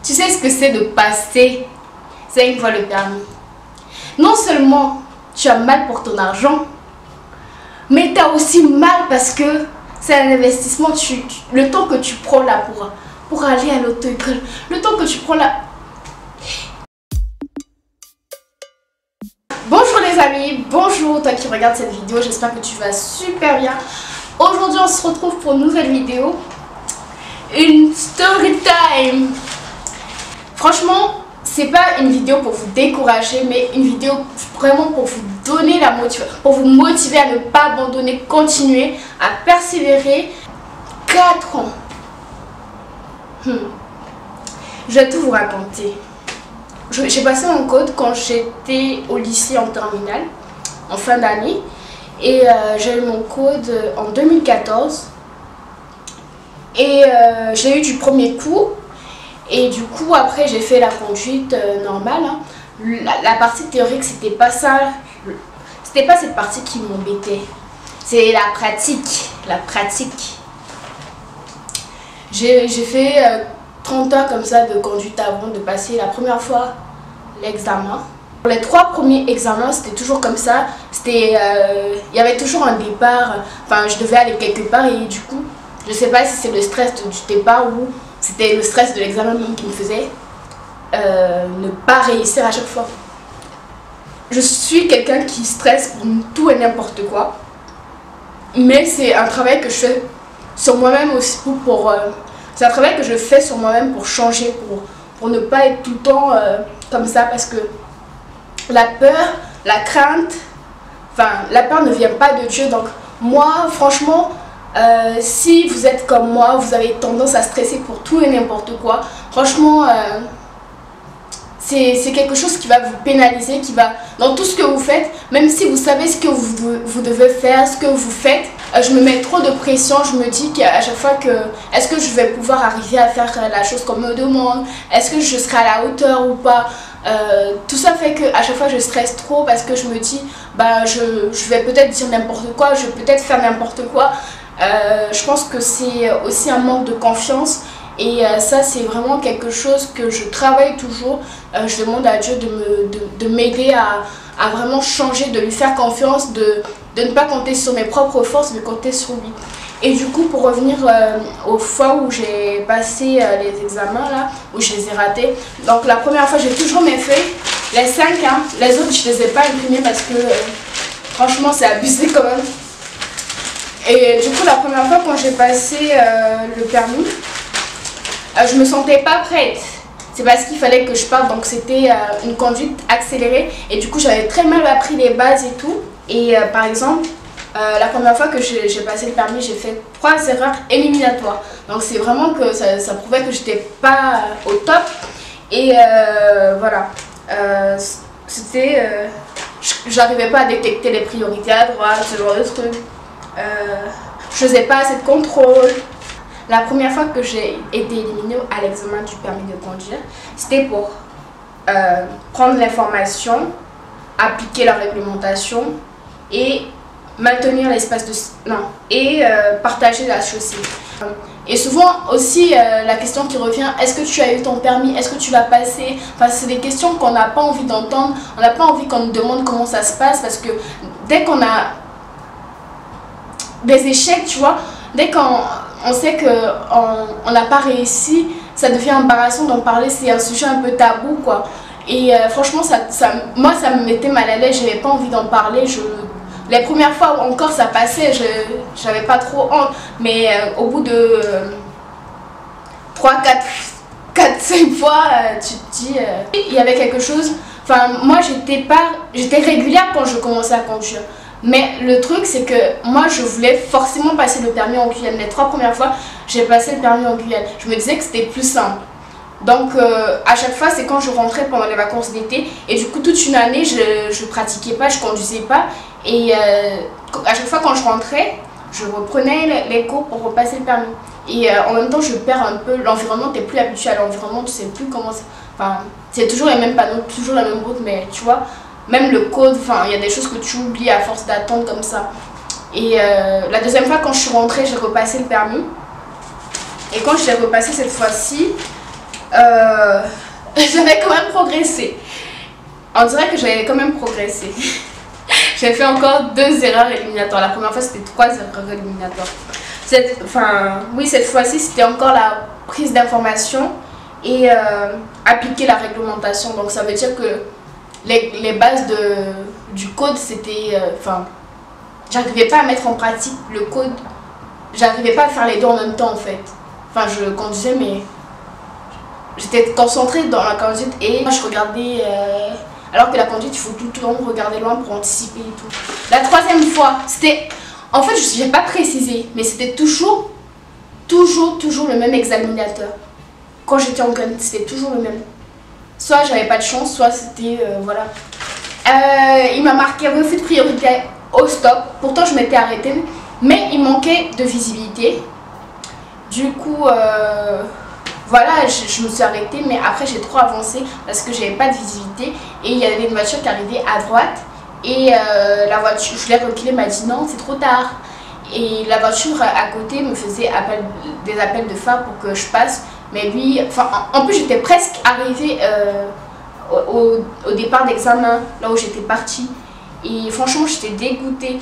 Tu sais ce que c'est de passer 5 fois le permis? Non seulement tu as mal pour ton argent, mais tu as aussi mal parce que c'est un investissement. Le temps que tu prends là pour aller à l'auto-école, le temps que tu prends là. Bonjour les amis, bonjour toi qui regardes cette vidéo, j'espère que tu vas super bien. Aujourd'hui on se retrouve pour une nouvelle vidéo, une story time. Franchement, c'est pas une vidéo pour vous décourager, mais une vidéo vraiment pour vous donner la motivation, pour vous motiver à ne pas abandonner, continuer à persévérer. 4 ans. Je vais tout vous raconter. J'ai passé mon code quand j'étais au lycée en terminale, en fin d'année, et j'ai eu mon code en 2014. Et j'ai eu du premier coup. Et du coup, après, j'ai fait la conduite normale. Hein. La partie théorique, c'était pas ça. C'était pas cette partie qui m'embêtait. C'est la pratique. La pratique. J'ai fait 30 heures comme ça de conduite avant de passer la première fois l'examen. Pour les 3 premiers examens, c'était toujours comme ça. Il y avait toujours un départ. Enfin, je devais aller quelque part et du coup, je sais pas si c'est le stress du départ ou c'était le stress de l'examen même qui me faisait ne pas réussir à chaque fois. Je suis quelqu'un qui stresse pour tout et n'importe quoi. Mais c'est un travail que je fais sur moi-même aussi c'est un travail que je fais sur moi-même pour changer, pour ne pas être tout le temps comme ça, parce que la peur, la crainte, enfin la peur ne vient pas de Dieu. Donc moi franchement, si vous êtes comme moi, vous avez tendance à stresser pour tout et n'importe quoi, franchement c'est quelque chose qui va vous pénaliser, qui va dans tout ce que vous faites, même si vous savez ce que vous devez faire, ce que vous faites. Je me mets trop de pression, je me dis qu'à chaque fois que est-ce que je vais pouvoir arriver à faire la chose qu'on me demande, est-ce que je serai à la hauteur ou pas. Tout ça fait qu'à chaque fois je stresse trop parce que je me dis bah je vais peut-être dire n'importe quoi, je vais peut-être faire n'importe quoi. Je pense que c'est aussi un manque de confiance. Et ça c'est vraiment quelque chose que je travaille toujours. Je demande à Dieu de m'aider à vraiment changer, de lui faire confiance, de ne pas compter sur mes propres forces mais compter sur lui. Et du coup, pour revenir aux fois où j'ai passé les examens là, où je les ai ratés. Donc la première fois j'ai toujours mes feuilles, les 5 hein, les autres je les ai pas imprimées parce que franchement c'est abusé quand même. Et du coup la première fois quand j'ai passé le permis, je me sentais pas prête. C'est parce qu'il fallait que je parte, donc c'était une conduite accélérée. Et du coup, j'avais très mal appris les bases et tout. Et par exemple, la première fois que j'ai passé le permis, j'ai fait 3 erreurs éliminatoires. Donc c'est vraiment que ça prouvait que j'étais pas au top. Et voilà. J'arrivais pas à détecter les priorités à droite, ce genre de trucs. Je faisais pas assez de contrôle. La première fois que j'ai été éliminée à l'examen du permis de conduire, c'était pour prendre l'information, appliquer la réglementation et maintenir l'espace de... Non, et partager la chaussée. Et souvent aussi la question qui revient, est-ce que tu as eu ton permis, est-ce que tu vas passer? Enfin, c'est des questions qu'on n'a pas envie d'entendre, on n'a pas envie qu'on nous demande comment ça se passe, parce que dès qu'on a des échecs, tu vois, dès qu'on sait qu'on n'a pas réussi, ça devient embarrassant d'en parler, c'est un sujet un peu tabou quoi. Et franchement, moi ça me mettait mal à l'aise, j'avais pas envie d'en parler. Les premières fois encore ça passait, j'avais pas trop honte, mais au bout de 3, 4, 5 fois, tu te dis, il y avait quelque chose. Enfin, moi j'étais régulière quand je commençais à conduire. Mais le truc c'est que moi je voulais forcément passer le permis en Guyane. Les 3 premières fois j'ai passé le permis en Guyane. Je me disais que c'était plus simple. Donc à chaque fois c'est quand je rentrais pendant les vacances d'été. Et du coup toute une année je pratiquais pas, je conduisais pas. Et à chaque fois quand je rentrais, je reprenais les cours pour repasser le permis. Et en même temps je perds un peu l'environnement, tu n'es plus habitué à l'environnement, tu sais plus comment ça... Enfin c'est toujours les mêmes panneaux, toujours la même route, mais tu vois... Même le code, enfin, il y a des choses que tu oublies à force d'attendre comme ça. Et la deuxième fois, quand je suis rentrée, j'ai repassé le permis. Et quand je l'ai repassé cette fois-ci, j'avais quand même progressé. On dirait que j'avais quand même progressé. J'ai fait encore 2 erreurs éliminatoires. La première fois, c'était 3 erreurs éliminatoires. Cette fois-ci, c'était encore la prise d'information et appliquer la réglementation. Donc, ça veut dire que les bases du code, c'était... j'arrivais pas à mettre en pratique le code. J'arrivais pas à faire les deux en même temps, en fait. Enfin, je conduisais, mais j'étais concentrée dans la conduite et moi, je regardais... alors que la conduite, il faut tout le temps regarder loin pour anticiper et tout. La 3e fois, c'était... En fait, je n'ai pas précisé, mais c'était toujours le même examinateur. Quand j'étais en Ghana, c'était toujours le même. Soit j'avais pas de chance, soit c'était... voilà. Il m'a marqué refus de priorité au stop. Pourtant, je m'étais arrêtée, mais il manquait de visibilité. Du coup, voilà, je me suis arrêtée, mais après j'ai trop avancé parce que j'avais pas de visibilité. Et il y avait une voiture qui arrivait à droite. Et la voiture, je l'ai reculée, m'a dit non, c'est trop tard. Et la voiture à côté me faisait des appels de phare pour que je passe. Mais lui, en plus j'étais presque arrivée au départ d'examen, là où j'étais partie. Et franchement, j'étais dégoûtée.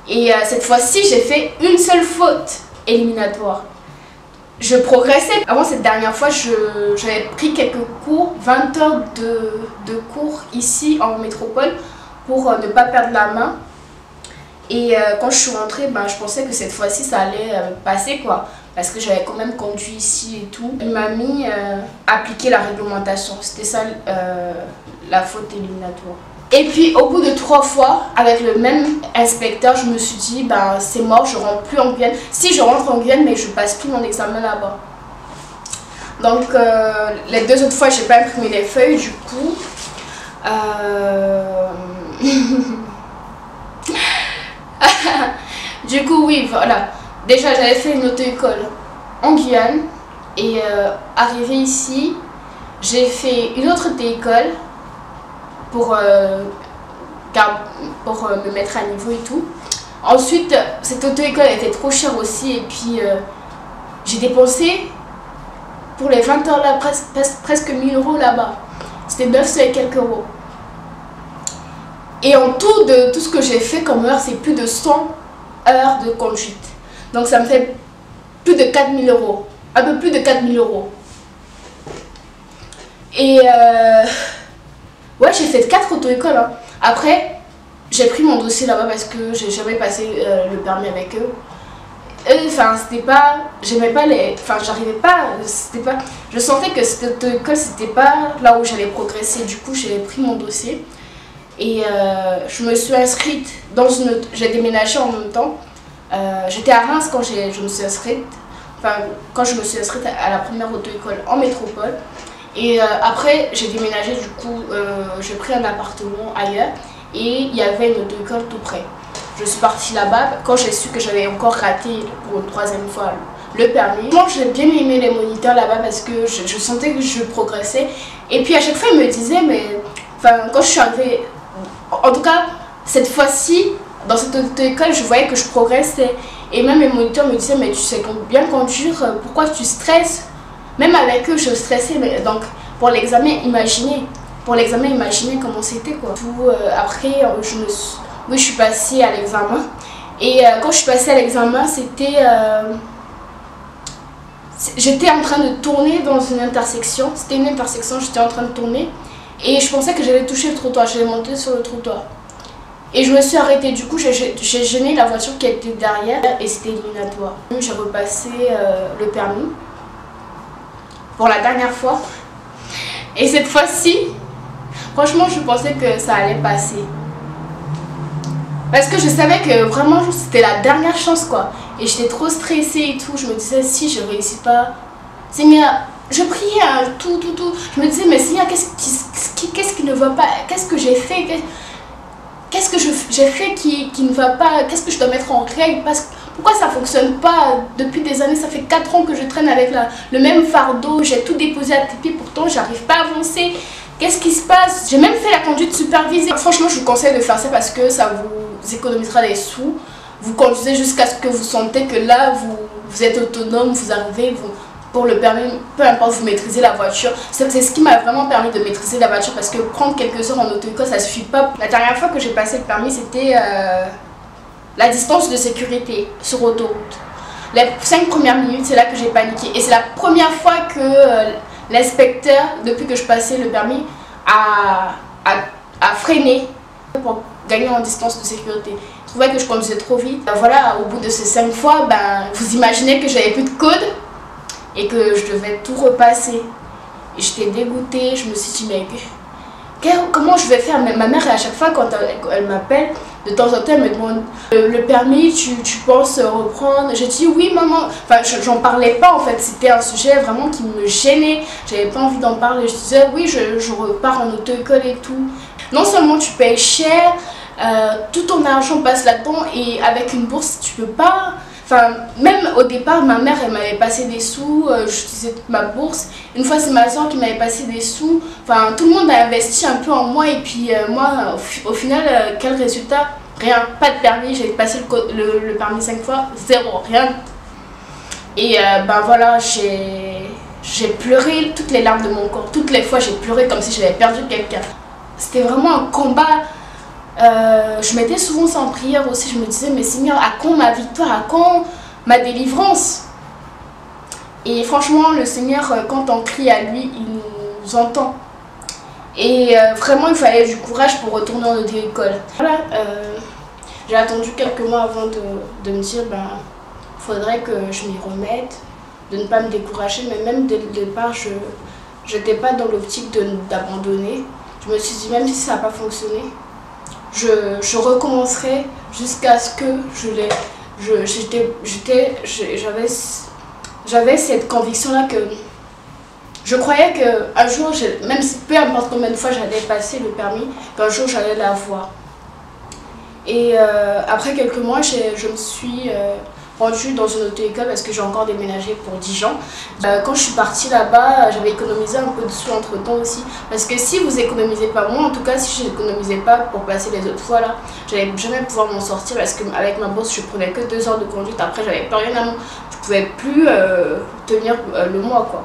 Et cette fois-ci, j'ai fait une seule faute éliminatoire. Je progressais. Avant cette dernière fois, j'avais pris quelques cours, 20 heures de cours ici en métropole pour ne pas perdre la main. Et quand je suis rentrée, je pensais que cette fois-ci ça allait passer quoi. Parce que j'avais quand même conduit ici et tout. Il m'a mis à appliquer la réglementation. C'était ça la faute éliminatoire. Et puis au bout de 3 fois, avec le même inspecteur, je me suis dit, c'est mort, je rentre plus en Guyane. Si je rentre en Guyane, mais je passe plus mon examen là-bas. Donc les 2 autres fois, j'ai pas imprimé les feuilles, du coup. Du coup, oui, voilà. Déjà, j'avais fait une auto-école en Guyane. Et arrivé ici, j'ai fait une autre auto-école pour me mettre à niveau et tout. Ensuite, cette auto-école était trop chère aussi. Et puis, j'ai dépensé pour les 20 heures là, presque 1000 € là-bas. C'était 900 et quelques euros. Et en tout, de tout ce que j'ai fait comme heure, c'est plus de 100 heures de conduite. Donc ça me fait plus de 4000 €. Un peu plus de 4000 €. Et ouais, j'ai fait 4 auto-écoles. Hein. Après, j'ai pris mon dossier là-bas parce que j'ai jamais passé le permis avec eux. Enfin, c'était pas... J'aimais pas les... Enfin, j'arrivais pas... C'était pas... Je sentais que cette auto-école, c'était pas là où j'allais progresser. Du coup, j'ai pris mon dossier. Et je me suis inscrite dans une autre... J'ai déménagé en même temps. J'étais à Reims quand je me suis inscrite. Enfin, quand je me suis inscrite à la première auto-école en métropole. Et après, j'ai déménagé, du coup, j'ai pris un appartement ailleurs. Et il y avait une auto-école tout près. Je suis partie là-bas quand j'ai su que j'avais encore raté pour une 3e fois le permis. Moi, j'ai bien aimé les moniteurs là-bas parce que je sentais que je progressais. Et puis à chaque fois, ils me disaient, mais... Enfin, quand je suis arrivée... En tout cas, cette fois-ci, dans cette auto-école, je voyais que je progressais. Et même les moniteurs me disaient, mais tu sais bien conduire, pourquoi tu stresses? Même avec eux, je stressais. Mais donc, pour l'examen, imaginez. Pour l'examen, imaginez comment c'était, quoi. Après, je suis passée à l'examen. Et quand je suis passée à l'examen, c'était... J'étais en train de tourner dans une intersection. C'était une intersection, j'étais en train de tourner. Et je pensais que j'allais toucher le trottoir. J'allais monter sur le trottoir. Et je me suis arrêtée. Du coup, j'ai gêné la voiture qui était derrière. Et c'était éliminatoire. J'ai repassé le permis. Pour la dernière fois. Et cette fois-ci, franchement, je pensais que ça allait passer. Parce que je savais que vraiment, c'était la dernière chance, quoi. Et j'étais trop stressée et tout. Je me disais, si je réussis pas... Seigneur, je priais tout. Je me disais, mais Seigneur, qu'est-ce qui ne va pas? Qu'est-ce que j'ai fait? Qu'est-ce que j'ai fait qui ne va pas? Qu'est-ce que je dois mettre en règle? Pourquoi ça ne fonctionne pas? Depuis des années, ça fait 4 ans que je traîne avec le même fardeau. J'ai tout déposé à tes pieds, pourtant, j'arrive pas à avancer. Qu'est-ce qui se passe? J'ai même fait la conduite supervisée. Franchement, je vous conseille de faire ça parce que ça vous économisera des sous. Vous conduisez jusqu'à ce que vous sentez que là, vous êtes autonome, vous arrivez, pour le permis, peu importe, vous maîtrisez la voiture. C'est ce qui m'a vraiment permis de maîtriser la voiture parce que prendre quelques heures en auto-école, ça suffit pas. La dernière fois que j'ai passé le permis, c'était la distance de sécurité sur autoroute. Les 5 premières minutes, c'est là que j'ai paniqué. Et c'est la première fois que l'inspecteur, depuis que je passais le permis, a freiné pour gagner en distance de sécurité. Je trouvais que je conduisais trop vite. Voilà, au bout de ces 5 fois, vous imaginez que j'avais plus de code et que je devais tout repasser. Et j'étais dégoûtée, je me suis dit, mais comment je vais faire? Ma mère, à chaque fois, quand elle m'appelle, de temps en temps, elle me demande le permis, tu penses reprendre? J'ai dit oui, maman. Enfin, j'en parlais pas en fait, c'était un sujet vraiment qui me gênait. J'avais pas envie d'en parler. Je disais oui, je repars en auto-école et tout. Non seulement tu payes cher, tout ton argent passe là-dedans et avec une bourse, tu peux pas. Enfin, même au départ, ma mère, elle m'avait passé des sous, j'utilisais toute ma bourse. Une fois, c'est ma soeur qui m'avait passé des sous. Enfin, tout le monde a investi un peu en moi et puis moi, au final, quel résultat? Rien, pas de permis, j'ai passé le permis 5 fois, 0, rien. Et voilà, j'ai pleuré toutes les larmes de mon corps. Toutes les fois, j'ai pleuré comme si j'avais perdu quelqu'un. C'était vraiment un combat. Je mettais souvent ça en prière aussi, je me disais mais Seigneur, à quand ma victoire, à quand ma délivrance? Et franchement le Seigneur, quand on crie à lui, il nous entend. Et vraiment il fallait du courage pour retourner en auto-école. Voilà, j'ai attendu quelques mois avant de me dire faudrait que je m'y remette, de ne pas me décourager, mais même dès le départ je n'étais pas dans l'optique d'abandonner. Je me suis dit même si ça n'a pas fonctionné, je recommencerai jusqu'à ce que j'avais cette conviction là que je croyais qu'un jour, même si peu importe combien de fois j'allais passer le permis, qu'un jour j'allais l'avoir. Et après quelques mois, je me suis rendue dans une auto-école parce que j'ai encore déménagé pour Dijon. Quand je suis partie là-bas, j'avais économisé un peu de sous entre temps aussi. Parce que si vous économisez pas, moi en tout cas, si je n'économisais pas pour passer les autres fois là, j'allais jamais pouvoir m'en sortir parce qu'avec ma bourse, je prenais que 2 heures de conduite. Après, j'avais plus rien à moi. Je pouvais plus tenir le mois quoi.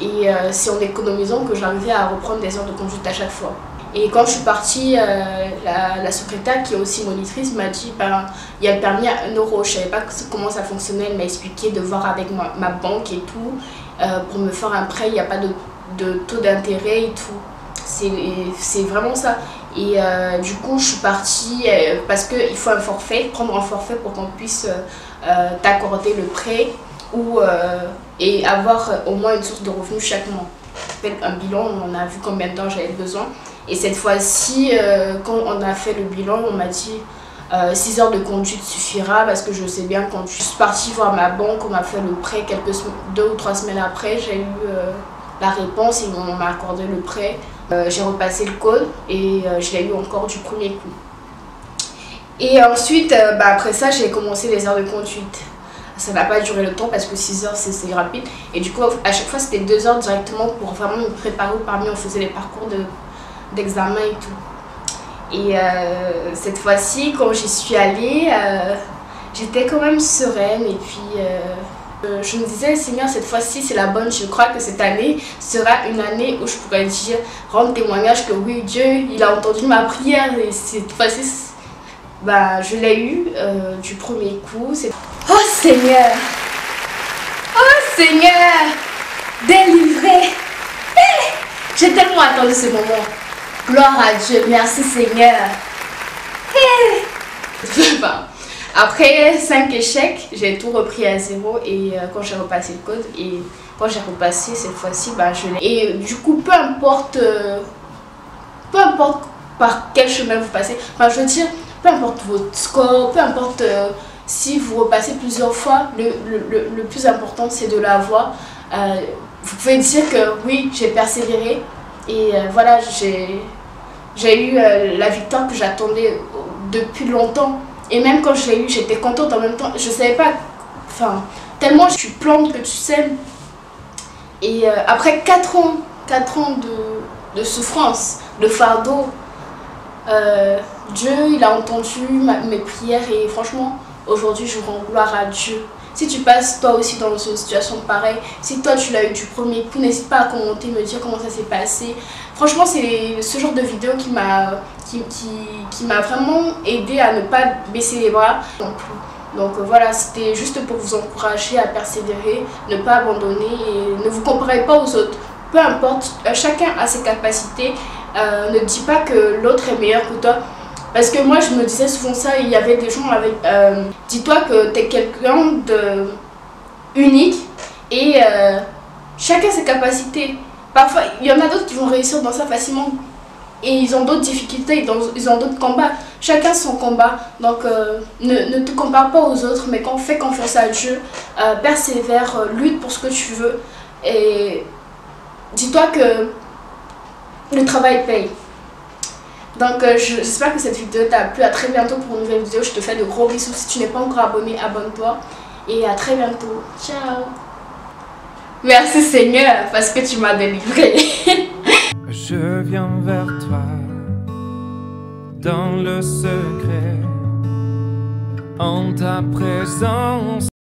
Et c'est en économisant que j'arrivais à reprendre des heures de conduite à chaque fois. Et quand je suis partie, la secrétaire qui est aussi monitrice m'a dit il y a le permis à 1 €. Je ne savais pas comment ça fonctionnait. Elle m'a expliqué de voir avec ma banque et tout. Pour me faire un prêt, il n'y a pas de taux d'intérêt et tout. C'est vraiment ça. Et du coup, je suis partie parce qu'il faut un forfait, prendre un forfait pour qu'on puisse t'accorder le prêt et avoir au moins une source de revenus chaque mois. Un bilan, on a vu combien de temps j'avais besoin. Et cette fois-ci, quand on a fait le bilan, on m'a dit 6 heures de conduite suffira parce que je sais bien quand je suis partie voir ma banque, on m'a fait le prêt 2 ou 3 semaines après, j'ai eu la réponse et on m'a accordé le prêt. J'ai repassé le code et je l'ai eu encore du premier coup. Et ensuite, après ça, j'ai commencé les heures de conduite. Ça n'a pas duré le temps parce que 6 heures c'est rapide. Et du coup, à chaque fois, c'était 2 heures directement pour vraiment me préparer au permis. On faisait les parcours d'examen et tout. Et cette fois-ci, quand j'y suis allée, j'étais quand même sereine. Et puis, je me disais, Seigneur, cette fois-ci, c'est la bonne. Je crois que cette année sera une année où je pourrais dire, rendre témoignage que oui, Dieu, il a entendu ma prière. Et cette fois-ci, je l'ai eu du premier coup. Oh Seigneur! Oh Seigneur! Délivré! J'ai tellement attendu ce moment. Gloire à Dieu, merci Seigneur. Après 5 échecs, j'ai tout repris à 0 et quand j'ai repassé le code et quand j'ai repassé cette fois-ci, je l'ai. Et du coup, peu importe par quel chemin vous passez, je veux dire, peu importe votre score, peu importe si vous repassez plusieurs fois, le plus important c'est de l'avoir. Vous pouvez dire que oui, j'ai persévéré et voilà, j'ai eu la victoire que j'attendais depuis longtemps. Et même quand je l'ai eu, j'étais contente en même temps. Je savais pas, tellement tu plantes que tu sèmes. Et après 4 ans de souffrance, de fardeau, Dieu il a entendu mes prières et franchement, aujourd'hui je rends gloire à Dieu. Si tu passes toi aussi dans une situation pareille, si toi tu l'as eu du premier coup, n'hésite pas à commenter, me dire comment ça s'est passé. Franchement, c'est ce genre de vidéo qui m'a vraiment aidé à ne pas baisser les bras non plus. Donc voilà, c'était juste pour vous encourager à persévérer, ne pas abandonner et ne vous comparez pas aux autres. Peu importe, chacun a ses capacités. Ne dis pas que l'autre est meilleur que toi. Parce que moi, je me disais souvent ça, il y avait des gens avec... dis-toi que tu es quelqu'un de unique et chacun ses capacités. Parfois, il y en a d'autres qui vont réussir dans ça facilement et ils ont d'autres difficultés, ils ont d'autres combats. Chacun son combat. Donc, ne te compare pas aux autres, mais fais confiance à Dieu, persévère, lutte pour ce que tu veux et dis-toi que le travail paye. Donc j'espère que cette vidéo t'a plu. À très bientôt pour une nouvelle vidéo. Je te fais de gros bisous. Si tu n'es pas encore abonné, abonne-toi. Et à très bientôt. Ciao. Merci Seigneur parce que tu m'as délivré. Je viens vers toi dans le secret en ta présence.